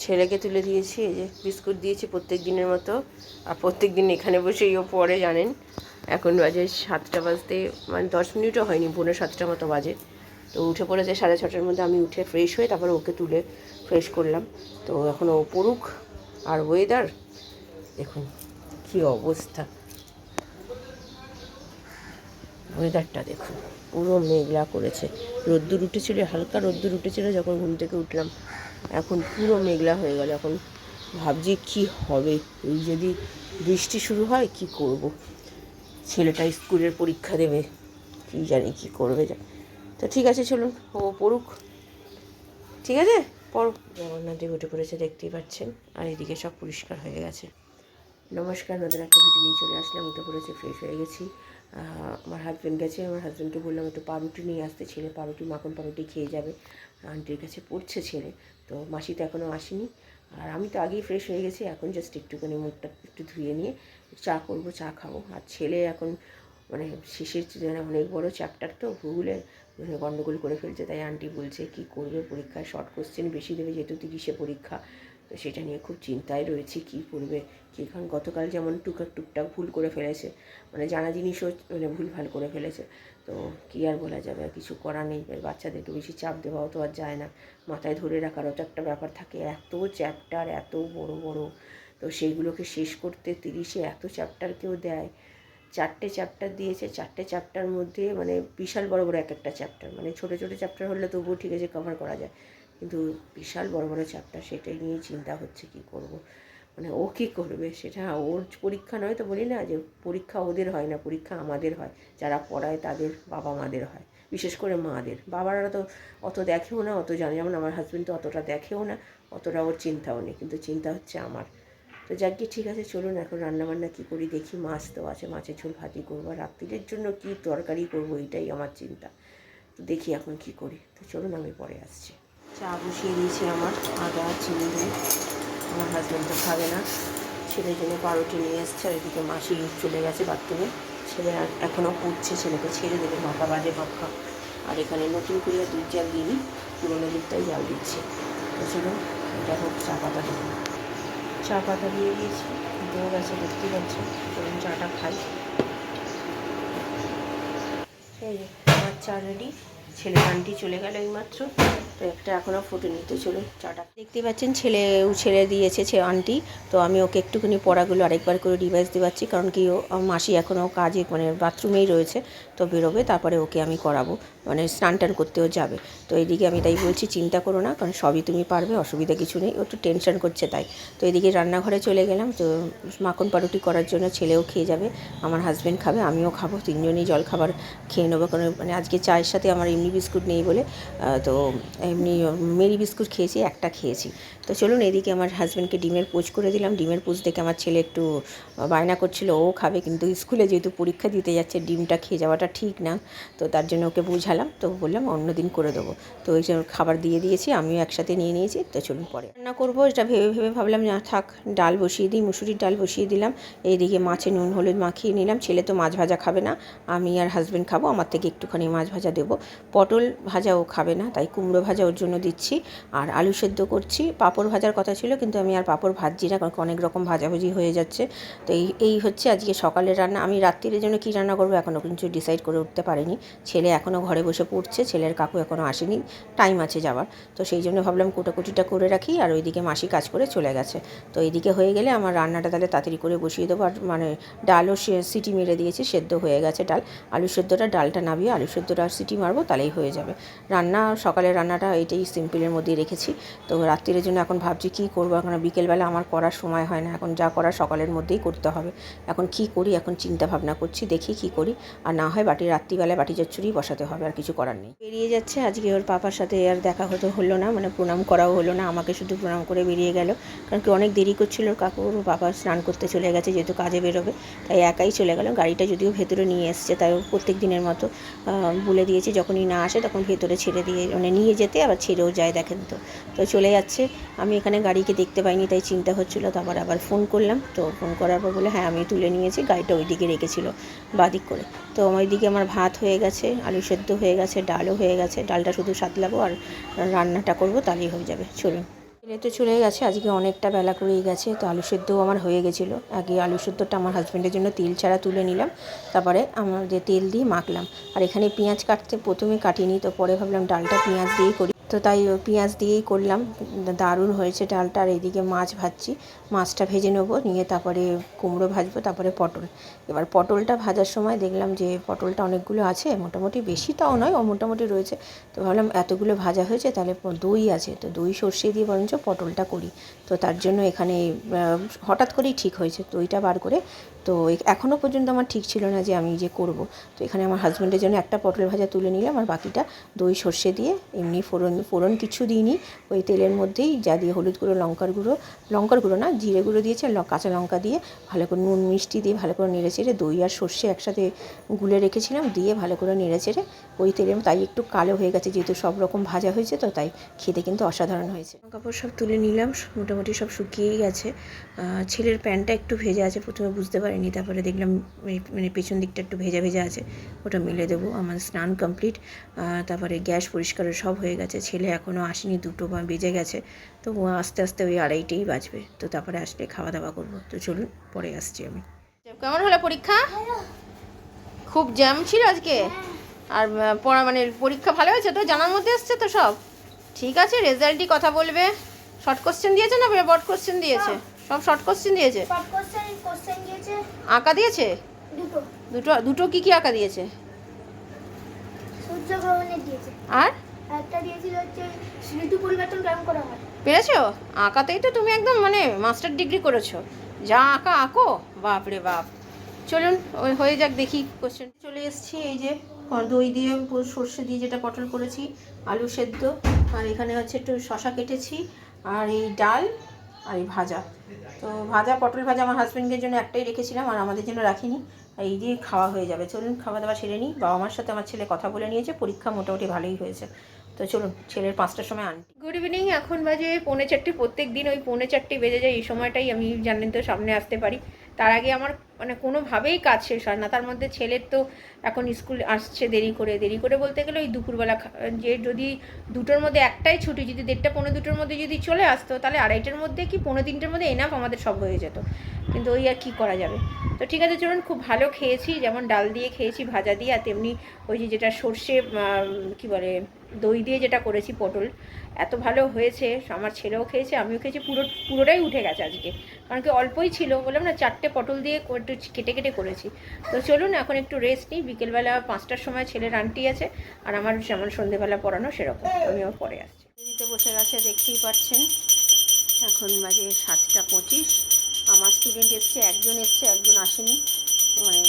ছেলেকে তুলে দিয়েছি, এই যে বিস্কুট দিয়েছি প্রত্যেক দিনের মতো। আর প্রত্যেক দিন এখানে বসেই ও পড়ে জানেন। এখন বাজে 7টা বাজতে মানে 10 মিনিটও হয়নি, 6:45 মতো বাজে। তো উঠে পড়েছে 6:30টার মধ্যে। আমি উঠে ফ্রেশ হয়ে তারপরে ওকে তুলে ফ্রেশ করলাম। তো এখন ও পড়ুক। আর ওয়েদার দেখুন কী অবস্থা, ওয়েদারটা দেখুন পুরো মেঘলা করেছে। রোদ্দুর উঠেছিল, হালকা রোদ্দুর উঠেছিল যখন ঘুম থেকে উঠলাম। এখন পুরো মেঘলা হয়ে গেল। এখন ভাবছি কি হবে, এই যদি বৃষ্টি শুরু হয় কি করব। ছেলেটা স্কুলের পরীক্ষা দেবে, কী জানি কী করবে। তো ঠিক আছে চলুন, ও পড়ুক। ঠিক আছে, পড়ো। জগন্নাথদেব উঠে পড়েছে দেখতেই পাচ্ছেন। আর এদিকে সব পরিষ্কার হয়ে গেছে। নমস্কার, নতুন একটা ভিডিও নিয়ে চলে আসলাম। উঠে পড়েছে, ফ্রেশ হয়ে গেছি। আমার হাজব্যান্ড গেছে, আমার হাজব্যান্ডকে বললাম একটু পাউরুটি নিয়ে আসতে। ছেলে পাউরুটি, মাখন পাউরুটি খেয়ে যাবে। আন্টির কাছে পড়ছে ছেলে। তো মাসি তো এখনও আসেনি। আর আমি তো আগেই ফ্রেশ হয়ে গেছি, এখন জাস্ট একটুখানি মুখটা একটু ধুয়ে নিয়ে চা করব, চা খাবো। আর ছেলে এখন মানে শেষের মানে অনেক বড় চ্যাপ্টার তো ভূগোলের, মানে গণ্ডগোল করে ফেলছে। তাই আন্টি বলছে কি করবে পরীক্ষায়, শর্ট কোশ্চেন বেশি দেবে যেহেতু 30-এ পরীক্ষা। তো সেটা নিয়ে খুব চিন্তায় রয়েছে, কি করবে কি। কারণ গতকাল যেমন টুকটাক ভুল করে ফেলেছে, মানে জানা জিনিসও মানে ভুলভাল করে ফেলেছে। তো কী আর বলা যাবে, আর কিছু করার নেই। বাচ্চাদেরকে বেশি চাপ দেওয়াও তো আর যায় না, মাথায় ধরে রাখারও তো একটা ব্যাপার থাকে। এত চ্যাপ্টার, এত বড় বড়, তো সেইগুলোকে শেষ করতে 30-এ এত চ্যাপ্টার কেউ দেয়। 4টে চ্যাপ্টার দিয়েছে, 4টে চ্যাপ্টার মধ্যে মানে বিশাল বড় বড় এক একটা চ্যাপ্টার। মানে ছোটো ছোটো চ্যাপ্টার হলে তবুও ঠিক আছে, কভার করা যায়, কিন্তু বিশাল বড় বড় চ্যাপ্টার। সেটাই নিয়েই চিন্তা হচ্ছে কি করব। মানে ও কী করবে, সেটা ওর পরীক্ষা নয়। তো বলি না যে পরীক্ষা ওদের হয় না, পরীক্ষা আমাদের হয়, যারা পড়ায় তাদের বাবা মাদের হয়, বিশেষ করে মাদের। বাবারা তো অত দেখেও না, অত জানে। যেমন আমার হাজব্যান্ড তো অতটা দেখেও না, অতটা ওর চিন্তাও নেই, কিন্তু চিন্তা হচ্ছে আমার। তো যাক গিয়ে ঠিক আছে চলুন, এখন রান্নাবান্না কী করি দেখি। মাছ তো আছে, মাছের ঝোল ভাজি করবো। আর রাত্রিরের জন্য কী তরকারি করবো এটাই আমার চিন্তা। তো দেখি এখন কি করি। তো চলুন আমি পরে আসছি। চা বসিয়ে দিয়েছি আমার, আদা চিনি দিয়ে। আমার হাজব্যান্ড তো খাবে না, ছেলের জন্য পাউরুটি নিয়ে এসছে। আর এদিকে মাসি চলে গেছে বাথরুমে। ছেলে এখনও পড়ছে, ছেলেকে ছেড়ে দেবে 9টা বাজে পক্ষা। আর এখানে নতুন করে দুধ জাল দিইনি, পুরোনো দুধটাই জাল দিচ্ছে। তো চলুন এটা হোক, চা পাতা দেবো। চা পাতা দিয়ে দিয়েছি, দেওয়া গেছে দেখতে পাচ্ছি। চলুন চাটা খাই। এই যে আমার চা রেডি। ছেলে আন্টি চলে গেল এইমাত্র, তো একটা এখনও ফোটেনি। তো চলুন চাটা দেখতে পাচ্ছেন। ছেলে দিয়েছে আন্টি। তো আমি ওকে একটুখানি পড়াগুলো আরেকবার করে রিভাইজ দেওয়াচ্ছি, কারণ কি ও মাসি এখনও কাজে মানে বাথরুমেই রয়েছে। তো বেরোবে, তারপরে ওকে আমি করাবো, মানে স্নান টান করতেও যাবে। তো এইদিকে আমি তাই বলছি চিন্তা করো না, কারণ সবই তুমি পারবে, অসুবিধা কিছু নেই। ও একটু টেনশন করছে তাই। তো এদিকে রান্নাঘরে চলে গেলাম। তো মাখন পাউরুটি করার জন্য ছেলেও খেয়ে যাবে, আমার হাজব্যান্ড খাবে, আমিও খাবো। তিনজনই জল খাবার খেয়ে নেবো, কারণ মানে আজকে চায়ের সাথে আমার এমনি বিস্কুট নেই বলে। তো এমনি মেরি বিস্কুট খেয়েছি, একটা খেয়েছি। তো চলুন এদিকে আমার হাজব্যান্ডকে ডিমের পোচ করে দিলাম। ডিমের পোচ দেখে আমার ছেলে একটু বায়না করছিল, ও খাবে, কিন্তু স্কুলে যেহেতু পরীক্ষা দিতে যাচ্ছে ডিমটা খেয়ে যাওয়াটা ঠিক না। তো তার জন্য ওকে বুঝালাম, তো বললাম অন্য দিন করে দেবো। তো ওই জন্য খাবার দিয়ে দিয়েছি, আমিও একসাথে নিয়ে নিয়েছি। তো চলুন পরে রান্না করবো, এটা ভেবে ভাবলাম না থাক, ডাল বসিয়ে দিই, মুসুরির ডাল বসিয়ে দিলাম। এইদিকে মাছে নুন হলুদ মাখিয়ে নিলাম। ছেলে তো মাছ ভাজা খাবে না, আমি আর হাজব্যান্ড খাবো। আমার থেকে একটুখানি মাছ ভাজা দেবো। পটল ভাজা ও খাবে না, তাই কুমড়ো ভাজা ওর জন্য দিচ্ছি। আর আলু সেদ্ধ করছি। পাঁপড় ভাজার কথা ছিল, কিন্তু আমি আর পাঁপড় ভাজছি না, কারণ অনেক রকম ভাজাভুজি হয়ে যাচ্ছে। তো এই হচ্ছে আজকে সকালের রান্না। আমি রাত্রির জন্য কী রান্না করবো এখনও কিছু ডিসাইড করে উঠতে পারিনি। ছেলে এখনও ঘরে বসে পড়ছে, ছেলের কাকু এখনও আসেনি, টাইম আছে যাওয়ার। তো সেই জন্য ভাবলাম কুটাকুটিটা করে রাখি। আর ওইদিকে মাসি কাজ করে চলে গেছে। তো এইদিকে হয়ে গেলে আমার রান্নাটা তাহলে তাড়াতাড়ি করে বসিয়ে দেবো। আর মানে ডালও সিটি মেরে দিয়েছি, সেদ্ধ হয়ে গেছে ডাল। আলু সেদ্ধটা, ডালটা নামিয়ে আলু সেদ্ধটা আর সিটি মারবো, তাহলেই হয়ে যাবে রান্না। সকালের রান্নাটা এটাই সিম্পলের মধ্যেই রেখেছি। তো রাত্রির জন্য এখন ভাবছি কী করবো। এখন বিকেলবেলা আমার করার সময় হয় না, এখন যা করার সকালের মধ্যেই করতে হবে। এখন কি করি, এখন চিন্তা ভাবনা করছি, দেখি কি করি। আর না হয় রাত্রিবেলায় বাটি চচ্চড়ি বসাতে হবে, আর কিছু করার নেই। বেরিয়ে যাচ্ছে আজকে, ওর পাপার সাথে আর দেখা হলো না, মানে প্রণাম করাও হলো না, আমাকে শুধু প্রণাম করে বেরিয়ে গেল। কারণ কি অনেক দেরি করছিল ওর কাকু, ওর পাপা স্নান করতে চলে গেছে, যেহেতু কাজে বেরোবে, তাই একাই চলে গেল। গাড়িটা যদিও ভেতরে নিয়ে এসছে, তাই প্রত্যেক দিনের মতো বলে দিয়েছি যখনই না আসে তখন ভেতরে ছেড়ে দিয়ে, মানে নিয়ে যেতে, আবার ছেড়েও যায় দেখেন। তো চলে যাচ্ছে। আমি এখানে গাড়িকে দেখতে পাইনি, তাই চিন্তা হচ্ছিলো। তারপর আবার ফোন করলাম, তো ফোন করার পর বলে হ্যাঁ আমি তুলে নিয়েছি, গাড়িটা ওইদিকে রেখেছিল বাদিক করে। তো ওইদিকে আমার ভাত হয়ে গেছে, আলু সেদ্ধ হয়ে গেছে, ডালও হয়ে গেছে। ডালটা শুধু সাতলাবো আর রান্নাটা করবো, তাহলেই হয়ে যাবে। চলুন ছেলে তো চলে গেছে, আজকে অনেকটা বেলা করেই গেছে। তো আলু সেদ্ধও আমার হয়ে গেছিলো। আগে আলু সেদ্ধটা আমার হাজব্যান্ডের জন্য তেল ছাড়া তুলে নিলাম, তারপরে আমার যে তেল দিয়ে মাখলাম। আর এখানে পেঁয়াজ কাটতে প্রথমে কাটিনি, তো পরে ভাবলাম ডালটা পেঁয়াজ দিয়েই করি, তো তাই পেঁয়াজ দিয়েই করলাম। দারুণ হয়েছে ডালটা। আর এইদিকে মাছ ভাজছি, মাছটা ভেজে নেবো, নিয়ে তারপরে কুমড়ো ভাজবো, তারপরে পটল। এবার পটলটা ভাজার সময় দেখলাম যে পটলটা অনেকগুলো আছে, মোটামুটি বেশি তাও নয়, ও মোটামুটি রয়েছে। তো ভাবলাম এতগুলো ভাজা হয়েছে, তাহলে দই আছে, তো দই সর্ষে দিয়ে বরঞ্চ পটলটা করি। তো তার জন্য এখানে হঠাৎ করেই ঠিক হয়েছে দইটা বার করে। তো এখনও পর্যন্ত আমার ঠিক ছিল না যে আমি যে করব। তো এখানে আমার হাজব্যান্ডের জন্য একটা পটল ভাজা তুলে নিলাম, আর বাকিটা দই সর্ষে দিয়ে এমনি ফোড়ন কিছু দিইনি, ওই তেলের মধ্যেই যা দিয়ে হলুদ গুঁড়ো, লঙ্কার গুঁড়ো না, জিরে গুঁড়ো দিয়েছে, কাঁচা লঙ্কা দিয়ে ভালো করে নুন মিষ্টি দিয়ে ভালো করে নেড়ে চেড়ে, দই আর সর্ষে একসাথে গুলে রেখেছিলাম, দিয়ে ভালো করে নেড়ে চেড়ে ওই তেলে, তাই একটু কালো হয়ে গেছে যেহেতু সব রকম ভাজা হয়েছে, তো তাই খেতে কিন্তু অসাধারণ হয়েছে। কাপড় সব তুলে নিলাম, মোটামুটি সব শুকিয়েই গেছে। ছেলের প্যান্টটা একটু ভেজা আছে, প্রথমে বুঝতে পারিনি, তারপরে দেখলাম মানে পেছন দিকটা একটু ভেজা ভেজা আছে, ওটা মেলে দেবো। আমার স্নান কমপ্লিট, তারপরে গ্যাস পরিষ্কার সব হয়ে গেছে। ছেলে এখনও আসেনি, 2টো বেজে গেছে, তো আস্তে আস্তে ওই 2:30ই বাজবে। তো তারপরে আসলে খাওয়া দাওয়া করবো। তো চলুন পরে আসছি আমি। কেমন হলো পরীক্ষা? খুব জ্যাম ছিল আজকে, আর পড়া মানে পরীক্ষা ভালো হয়েছে তো? জানার মধ্যে এসছে তো সব? ঠিক আছে, রেজাল্টই কথা বলবে। শর্ট কোশ্চেন দিয়েছে না বড় কোশ্চেন দিয়েছে? সব শর্ট কোশ্চেন দিয়েছে। আঁকা দিয়েছে দুটো কি কি আঁকা দিয়েছে? সূর্যগ্রহণের দিয়েছে, আর একটা দিয়েছিল হচ্ছে ঋতু পরিবর্তন কেমন করে হয়। পেরেছো? আঁকাতেই তো তুমি একদম মানে মাস্টার ডিগ্রি করেছো, যা আঁকা আঁকো, বাপ রে বাপ। চলুন ওই হয়ে যাক, দেখি কোশ্চেন। চলে এসেছি, এই যে দই দিয়ে সর্ষে দিয়ে যেটা পটল করেছি, আলু সেদ্ধ, আর এখানে হচ্ছে একটু শশা কেটেছি, আর এই ডাল, আর এই ভাজা। তো পটল ভাজা আমার হাজব্যান্ডের জন্য একটাই রেখেছিলাম, আর আমাদের জন্য রাখিনি। এই দিয়ে খাওয়া হয়ে যাবে। চলুন খাওয়া দাওয়া সেরে নিই। বাবা মার সাথে আমার ছেলে কথা বলে নিয়েছে, পরীক্ষা মোটামুটি ভালোই হয়েছে। তো চলুন, ছেলের 5টার সময় আনটি। গুড ইভিনিং, এখন বাজে 3:45। প্রত্যেক দিন ওই 3:45 বেজে যায়, এই সময়টাই আমি জানেন তো সামনে আসতে পারি। তার আগে আমার মানে কোনোভাবেই কাজ শেষ হয় না। তার মধ্যে ছেলের তো এখন স্কুল আসছে দেরি করে বলতে গেলে ওই দুপুরবেলা, যে যদি 2টোর মধ্যে একটাই ছুটি, যদি 1:30 পৌনে 2টোর মধ্যে যদি চলে আসতো, তাহলে 2:30টার মধ্যে কি পৌনে 3টের মধ্যে এনাফ আমাদের সব হয়ে যেত। কিন্তু ওই আর কী করা যাবে। তো ঠিক আছে চলুন, খুব ভালো খেয়েছি, যেমন ডাল দিয়ে খেয়েছি ভাজা দিয়ে, আর তেমনি ওই যে যেটা সর্ষে কী বলে দই দিয়ে যেটা করেছি পটল, এত ভালো হয়েছে। আমার ছেলেও খেয়েছে, আমিও খেয়েছি, পুরোটাই উঠে গেছে আজকে। কারণ কি অল্পই ছিল, বললাম না 4টে পটল দিয়ে একটু কেটে করেছি। তো চলুন এখন একটু রেস্ট নিই। বিকেলবেলা 5টার সময় ছেলের আন্টি আছে, আর আমার যেমন সন্ধেবেলা পড়ানো সেরকম, আমিও পরে আসছি। দিতে বসে গেছে, দেখতেই পাচ্ছেন। এখন বাজে 7:25। আমার স্টুডেন্ট এসছে, একজন আসেনি, মানে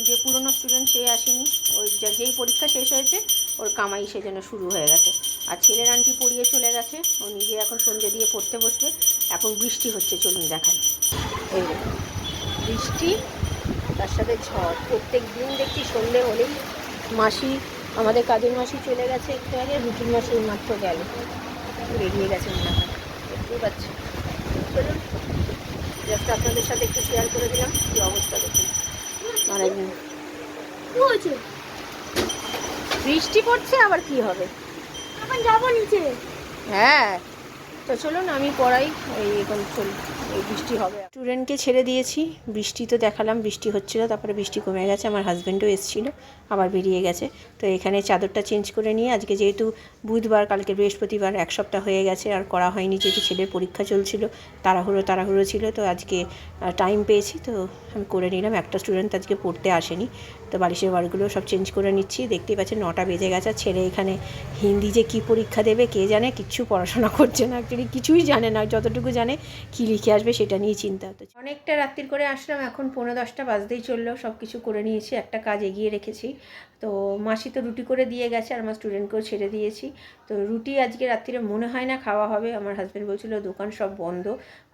যে পুরনো স্টুডেন্ট সে আসেনি। ওই যেই পরীক্ষা শেষ হয়েছে ওর কামাই সেজন্য শুরু হয়ে গেছে। আর ছেলের আন্টি পড়িয়ে চলে গেছে, ও নিজে এখন সন্ধ্যে দিয়ে পড়তে বসবে। এখন বৃষ্টি হচ্ছে, চলুন দেখাই। এই বৃষ্টি, তার সাথে ঝড়। প্রত্যেক দিন দেখছি সন্ধ্যে হলেই মাসি, আমাদের কাজের মাসি চলে গেছে একটু আগে, রুটির মাসি মাত্র গেল, বেরিয়ে গেছে মনে হয়, দেখতেই পাচ্ছি। চলুন জাস্ট আপনাদের সাথে একটু শেয়ার করে দিলাম কী অবস্থা দেখুন। মানে বৃষ্টি পড়ছে, আবার কি হবে, এখন যাবো নিচে। হ্যাঁ তো চলুন আমি পড়াই। এখন চলুন, এই বৃষ্টি হবে। স্টুডেন্টকে ছেড়ে দিয়েছি, বৃষ্টি তো দেখালাম, বৃষ্টি হচ্ছিলো, তারপরে বৃষ্টি কমে গেছে। আমার হাজব্যান্ডও এসেছিলো, আবার বেরিয়ে গেছে। তো এখানে চাদরটা চেঞ্জ করে নিয়ে, আজকে যেহেতু বুধবার, কালকে বৃহস্পতিবার, 1 সপ্তাহ হয়ে গেছে আর করা হয়নি, যেহেতু ছেলের পরীক্ষা চলছিল, তাড়াহুড়ো ছিল। তো আজকে টাইম পেয়েছি, তো আমি করে নিলাম। একটা স্টুডেন্ট আজকে পড়তে আসেনি, তো বালিশের ওয়ারগুলো সব চেঞ্জ করে নিচ্ছি। দেখতেই পাচ্ছেন 9টা বেজে গেছে। ছেলে এখানে হিন্দি যে কী পরীক্ষা দেবে কে জানে, কিচ্ছু পড়াশোনা করছে না, অ্যাকচুয়ালি কিছুই জানে না, যতটুকু জানে কী লিখে আসবে সেটা নিয়ে চিন্তা হতো। অনেকটা রাত্রির করে আসলাম, এখন 9:45 বাজতেই চললো। সব কিছু করে নিয়েছি, একটা কাজ এগিয়ে রেখেছি। তো মাসি তো রুটি করে দিয়ে গেছে, আর আমার স্টুডেন্টকেও ছেড়ে দিয়েছি। তো রুটি আজকে রাত্রিরে মনে হয় না খাওয়া হবে। আমার হাজব্যান্ড বলছিল দোকান সব বন্ধ।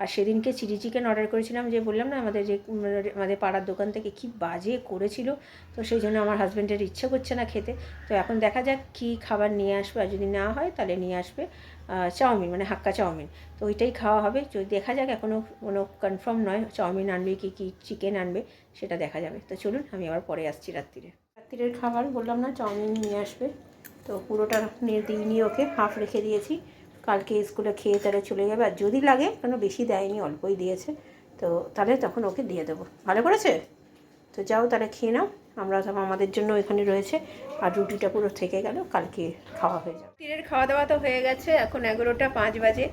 আর সেদিনকে চিলি চিকেন অর্ডার করেছিলাম, যে বললাম না আমাদের পাড়ার দোকান থেকে কী বাজে করেছিল। তো সেই জন্য আমার হাজব্যান্ডের ইচ্ছা করছে না খেতে। তো এখন দেখা যাক কী খাবার নিয়ে আসবে, আর যদি না হয় তাহলে নিয়ে আসবে চাউমিন, মানে হাক্কা চাউমিন। তো ওইটাই খাওয়া হবে। যদি দেখা যাক, এখনও কোনো কনফার্ম নয় চাউমিন আনবে কি চিকেন আনবে, সেটা দেখা যাবে। তো চলুন আমি আবার পরে আসছি। রাত্রিরের খাবার বললাম না চাউমিন নিয়ে আসবে, তো পুরোটা নিয়ে দিইনি ওকে, হাফ রেখে দিয়েছি, কালকে স্কুলে খেয়ে তারা চলে যাবে, আর যদি লাগে, কেন বেশি দেয়নি, অল্পই দিয়েছে, তো তাহলে তখন ওকে দিয়ে দেবো। ভালো করেছে। তো যাও তাহলে খেয়ে নাও, আমরা তখন আমাদের জন্য এখানে রয়েছে, আর রুটিটা পুরো থেকে গেল, কালকে খাওয়া হয়ে যাবে। তীরের খাওয়া দাওয়া তো হয়ে গেছে, এখন 11টা 5 বাজে।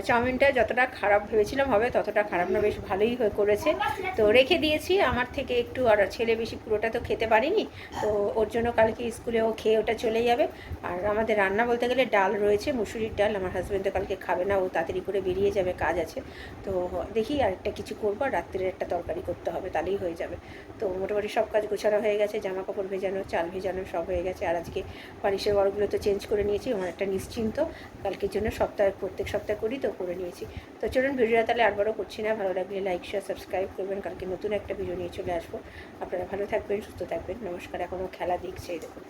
চাউমিনটা যতটা খারাপ ভেবেছিলাম হবে ততটা খারাপ না, বেশ ভালোই করেছে। তো রেখে দিয়েছি আমার থেকে একটু, আর ছেলে বেশি পুরোটা তো খেতে পারিনি, তো ওর জন্য কালকে স্কুলে ও খেয়ে ওটা চলে যাবে। আর আমাদের রান্না বলতে গেলে ডাল রয়েছে, মুসুরির ডাল, আমার হাজব্যান্ড তো কালকে খাবে না, ও তাড়াতাড়ি করে বেরিয়ে যাবে, কাজ আছে। তো দেখি আরেকটা কিছু করবো, আর রাত্রের একটা তরকারি করতে হবে, তাহলেই হয়ে যাবে। তো মোটামুটি সব কাজ গোছানো হয়ে গেছে, জামা কাপড় ভেজানো, চাল ভেজানো সব হয়ে গেছে। আর আজকে বালিশের বড়গুলো তো চেঞ্জ করে নিয়েছি, আমার একটা নিশ্চিন্ত কালকের জন্য, প্রত্যেক সপ্তাহে করি তো করে নিয়েছি। তো চলুন ভিডিওটা তাহলে আরবারও করছি না, ভালো লাগলে লাইক শেয়ার সাবস্ক্রাইব করবেন, কালকে নতুন একটা ভিডিও নিয়ে চলে আসবো। আপনারা ভালো থাকবেন, সুস্থ থাকবেন, নমস্কার। এখনও খেলা দেখছে, দেখুন।